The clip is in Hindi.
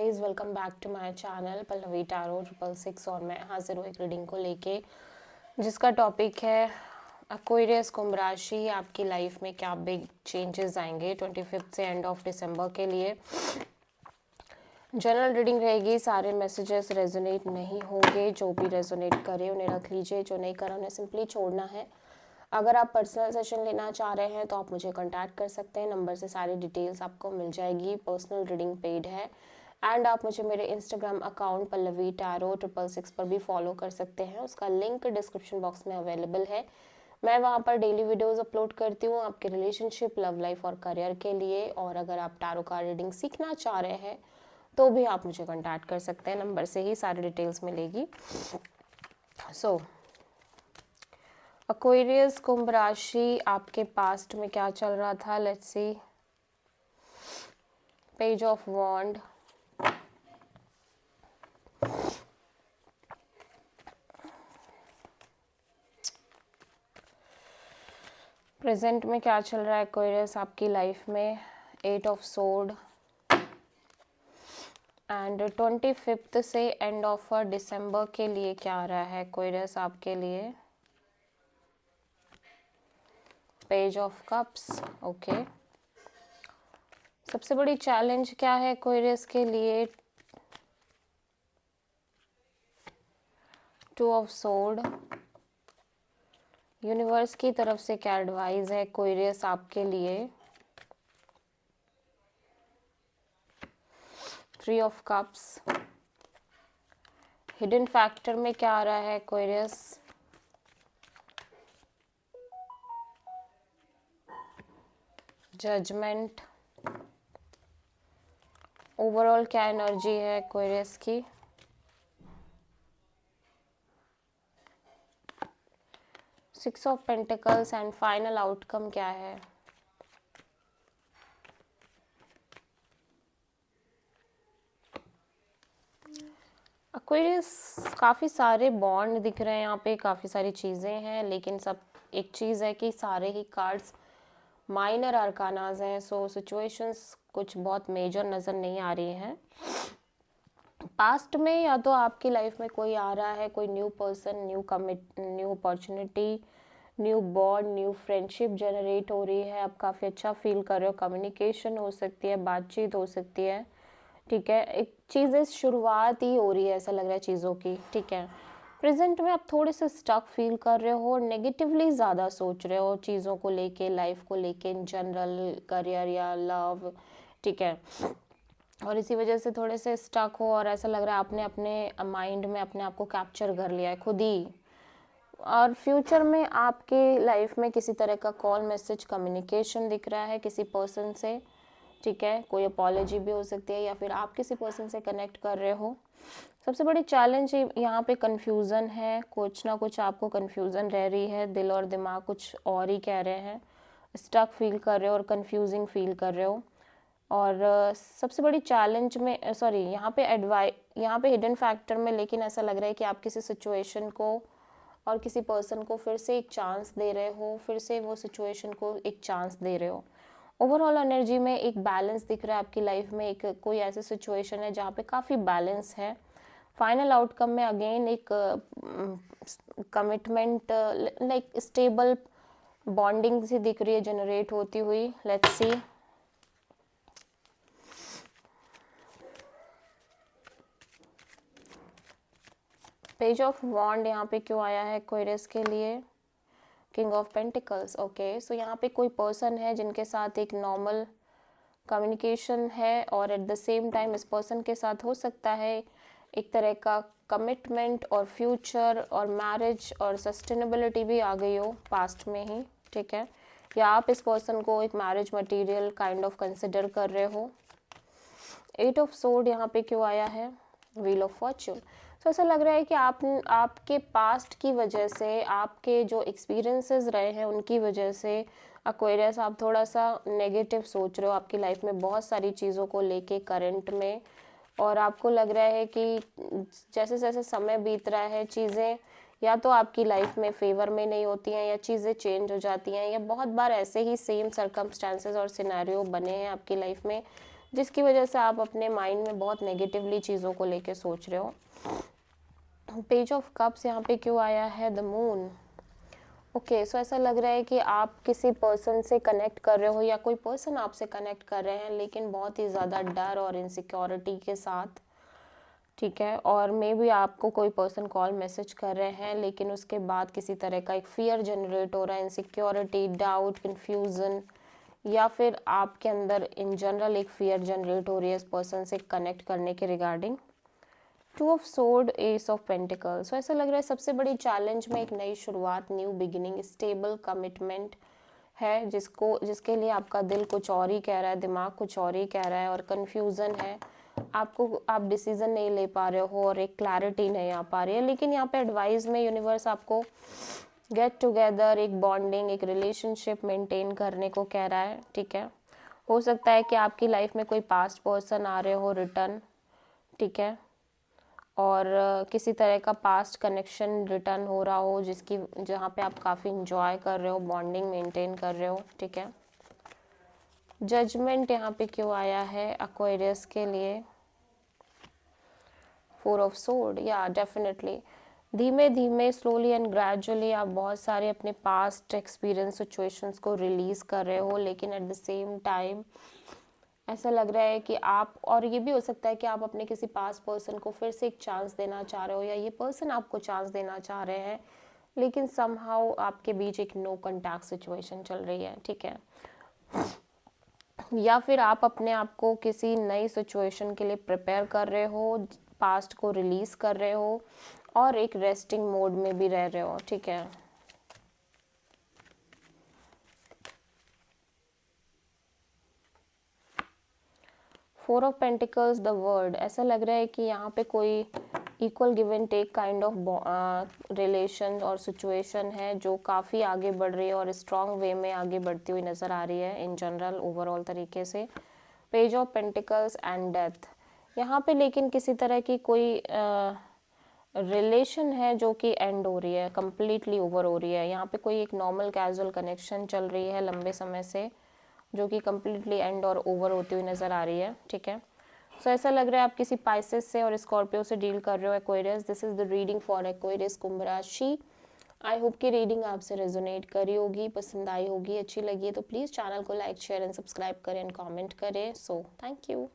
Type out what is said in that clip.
Guys, welcome back to my channel Pallavi tarot 666 और मैं हाजिर हूँ एक रीडिंग को लेके जिसका टॉपिक है एक्वेरियस कुंभ राशि। आपकी लाइफ में क्या बिग चेंजेस आएंगे 25 से एंड ऑफ दिसंबर के लिए। जनरल रीडिंग रहेगी, सारे मैसेजेस रेजोनेट नहीं होंगे। जो भी रेजोनेट करे उन्हें रख लीजिए, जो नहीं करा उन्हें सिंपली छोड़ना है। अगर आप पर्सनल सेशन लेना चाह रहे हैं तो आप मुझे कांटेक्ट कर सकते हैं, नंबर से सारी डिटेल्स आपको मिल जाएगी। पर्सनल रीडिंग पेड है एंड आप मुझे मेरे इंस्टाग्राम अकाउंट पल्लवी टैरो 666 पर भी फॉलो कर सकते हैं। उसका लिंक डिस्क्रिप्शन बॉक्स में अवेलेबल है। मैं वहाँ पर डेली वीडियोस अपलोड करती हूँ आपके रिलेशनशिप, लव लाइफ और करियर के लिए। और अगर आप टैरो का रीडिंग सीखना चाह रहे हैं तो भी आप मुझे कांटेक्ट कर सकते हैं, नंबर से ही सारी डिटेल्स मिलेगी। एक्वेरियस कुंभ राशि, आपके पास्ट में क्या चल रहा था, let's see. Page of wand, present में क्या चल रहा है एक्वेरियस आपकी लाइफ में। 8 ऑफ सोर्ड एंड 25 से एंड ऑफ दिसंबर के लिए क्या आ रहा है एक्वेरियस आपके लिए। Page of cups, okay. सबसे बड़ी चैलेंज क्या है एक्वेरियस के लिए। 2 ऑफ सोर्ड, यूनिवर्स की तरफ से क्या एडवाइस है एक्वेरियस आपके लिए। 3 ऑफ कप्स, हिडन फैक्टर में क्या आ रहा है एक्वेरियस। जजमेंट, ओवरऑल क्या एनर्जी है एक्वेरियस की। Six of pentacles and final outcome क्या है। एक्वेरियस काफ़ी सारे बॉन्ड दिख रहे हैं यहाँ पे, काफ़ी सारी चीज़ें हैं, लेकिन सब एक चीज़ है कि सारे ही कार्ड्स माइनर आर्कानाज हैं। सो सिचुएशंस कुछ बहुत मेजर नज़र नहीं आ रही हैं। पास्ट में या तो आपकी लाइफ में कोई आ रहा है, कोई new person, new opportunity, new bond, new friendship generate हो रही है। आप काफ़ी अच्छा फील कर रहे हो, कम्युनिकेशन हो सकती है, बातचीत हो सकती है, ठीक है। एक चीज़ें शुरुआत ही हो रही है, ऐसा लग रहा है चीज़ों की, ठीक है। प्रेजेंट में आप थोड़े से स्टक फील कर रहे हो, नेगेटिवली ज़्यादा सोच रहे हो चीज़ों को लेके, लाइफ को लेके, इन जनरल, करियर या लव, ठीक है। और इसी वजह से थोड़े से स्टक हो और ऐसा लग रहा है आपने अपने माइंड में अपने आप को कैप्चर कर लिया है खुद ही। और फ्यूचर में आपके लाइफ में किसी तरह का कॉल, मैसेज, कम्युनिकेशन दिख रहा है किसी पर्सन से, ठीक है। कोई अपॉलॉजी भी हो सकती है या फिर आप किसी पर्सन से कनेक्ट कर रहे हो। सबसे बड़ी चैलेंज यहाँ पे कंफ्यूजन है, कुछ ना कुछ आपको कंफ्यूजन रह रही है, दिल और दिमाग कुछ और ही कह रहे हैं। स्टक फील कर रहे हो और कंफ्यूजिंग फील कर रहे हो। और सबसे बड़ी चैलेंज में यहाँ पे हिडन फैक्टर में, लेकिन ऐसा लग रहा है कि आप किसी सिचुएशन को और किसी पर्सन को फिर से एक चांस दे रहे हो, फिर से वो सिचुएशन को एक चांस दे रहे हो। ओवरऑल एनर्जी में एक बैलेंस दिख रहा है आपकी लाइफ में। एक कोई ऐसी सिचुएशन है जहाँ पे काफ़ी बैलेंस है। फाइनल आउटकम में अगेन एक कमिटमेंट, लाइक स्टेबल बॉन्डिंग सी दिख रही है जनरेट होती हुई। Let's see. Page of wand यहाँ पे क्यों आया है एक्वेरियस के लिए। King of pentacles, okay. So यहाँ पे कोई पर्सन है जिनके साथ एक नॉर्मल कम्युनिकेशन है और एट द सेम टाइम इस पर्सन के साथ हो सकता है एक तरह का कमिटमेंट और फ्यूचर और मैरिज और सस्टेनेबिलिटी भी आ गई हो पास्ट में ही, ठीक है। या आप इस पर्सन को एक marriage material kind of consider कर रहे हो। 8 ऑफ सोर्ड यहाँ पे क्यों आया है। Wheel of Fortune. तो ऐसा लग रहा है कि आपके पास्ट की वजह से, आपके जो एक्सपीरियंसेस रहे हैं उनकी वजह से एक्वेरियस आप थोड़ा सा नेगेटिव सोच रहे हो आपकी लाइफ में बहुत सारी चीज़ों को लेके करंट में। और आपको लग रहा है कि जैसे जैसे समय बीत रहा है चीज़ें या तो आपकी लाइफ में फेवर में नहीं होती हैं या चीज़ें चेंज हो जाती हैं, या बहुत बार ऐसे ही सेम सर्कमस्टांसेस और सिनेरियो बने हैं आपकी लाइफ में जिसकी वजह से आप अपने माइंड में बहुत नेगेटिवली चीज़ों को लेके सोच रहे हो। पेज ऑफ कप्स यहाँ पे क्यों आया है? The moon. ओके, सो ऐसा लग रहा है कि आप किसी पर्सन से कनेक्ट कर रहे हो या कोई पर्सन आपसे कनेक्ट कर रहे हैं, लेकिन बहुत ही ज़्यादा डर और इनसिक्योरिटी के साथ, ठीक है। और मे बी आपको कोई पर्सन कॉल मैसेज कर रहे हैं, लेकिन उसके बाद किसी तरह का एक फियर जनरेट हो रहा है, इनसिक्योरिटी, डाउट, कन्फ्यूज़न, या फिर आपके अंदर इन जनरल एक फियर जनरेट हो रही है इस पर्सन से कनेक्ट करने के regarding. Two of sword, ace of pentacles. So ऐसा लग रहा है सबसे बड़ी चैलेंज में एक नई शुरुआत, न्यू बिगिनिंग, स्टेबल कमिटमेंट है, जिसके लिए आपका दिल कुछ और ही कह रहा है, दिमाग कुछ और ही कह रहा है, और कन्फ्यूज़न है। आप डिसीज़न नहीं ले पा रहे हो और एक क्लैरिटी नहीं आ पा रही है। लेकिन यहाँ पे एडवाइस में यूनिवर्स आपको गेट टुगेदर, एक बॉन्डिंग, एक रिलेशनशिप मेंटेन करने को कह रहा है, ठीक है। हो सकता है कि आपकी लाइफ में कोई पास्ट पर्सन आ रहे हो रिटर्न, ठीक है, और किसी तरह का पास्ट कनेक्शन रिटर्न हो रहा हो, जहाँ पे आप काफ़ी इंजॉय कर रहे हो, बॉन्डिंग मेंटेन कर रहे हो, ठीक है। जजमेंट यहाँ पे क्यों आया है एक्वेरियस के लिए? फोर ऑफ सोर्ड, या डेफिनेटली धीमे धीमे, स्लोली एंड ग्रेजुअली आप बहुत सारे अपने पास्ट एक्सपीरियंस, सिचुएशंस को रिलीज़ कर रहे हो, लेकिन एट द सेम टाइम ऐसा लग रहा है कि आप, और ये भी हो सकता है कि आप अपने किसी पास पर्सन को फिर से एक चांस देना चाह रहे हो, या ये पर्सन आपको चांस देना चाह रहे हैं, लेकिन समहाउ आपके बीच एक नो कॉन्टैक्ट सिचुएशन चल रही है, ठीक है। या फिर आप अपने आप को किसी नई सिचुएशन के लिए प्रिपेयर कर रहे हो, पास्ट को रिलीज कर रहे हो, और एक रेस्टिंग मोड में भी रह रहे हो, ठीक है। Four of pentacles, the world. ऐसा लग रहा है कि यहाँ पे कोई equal give and take kind of relation और सिचुएशन है, जो काफ़ी आगे बढ़ रही है और स्ट्रॉन्ग वे में आगे बढ़ती हुई नज़र आ रही है इन जनरल ओवरऑल तरीके से। Page of pentacles and death यहाँ पे, लेकिन किसी तरह की कोई रिलेशन है जो कि एंड हो रही है, कम्प्लीटली ओवर हो रही है। यहाँ पे कोई एक नॉर्मल कैजुअल कनेक्शन चल रही है लंबे समय से, जो कि कम्प्लीटली एंड और ओवर होती हुई नज़र आ रही है, ठीक है। सो ऐसा लग रहा है आप किसी पाइसेस से और स्कॉर्पियो से डील कर रहे हो Aquarius. This is the reading for Aquarius कुंभ राशि। आई होप कि रीडिंग आपसे रेजोनेट करी होगी, पसंद आई होगी, अच्छी लगी है तो प्लीज़ चैनल को लाइक, शेयर एंड सब्सक्राइब करें एंड कमेंट करें। So thank you.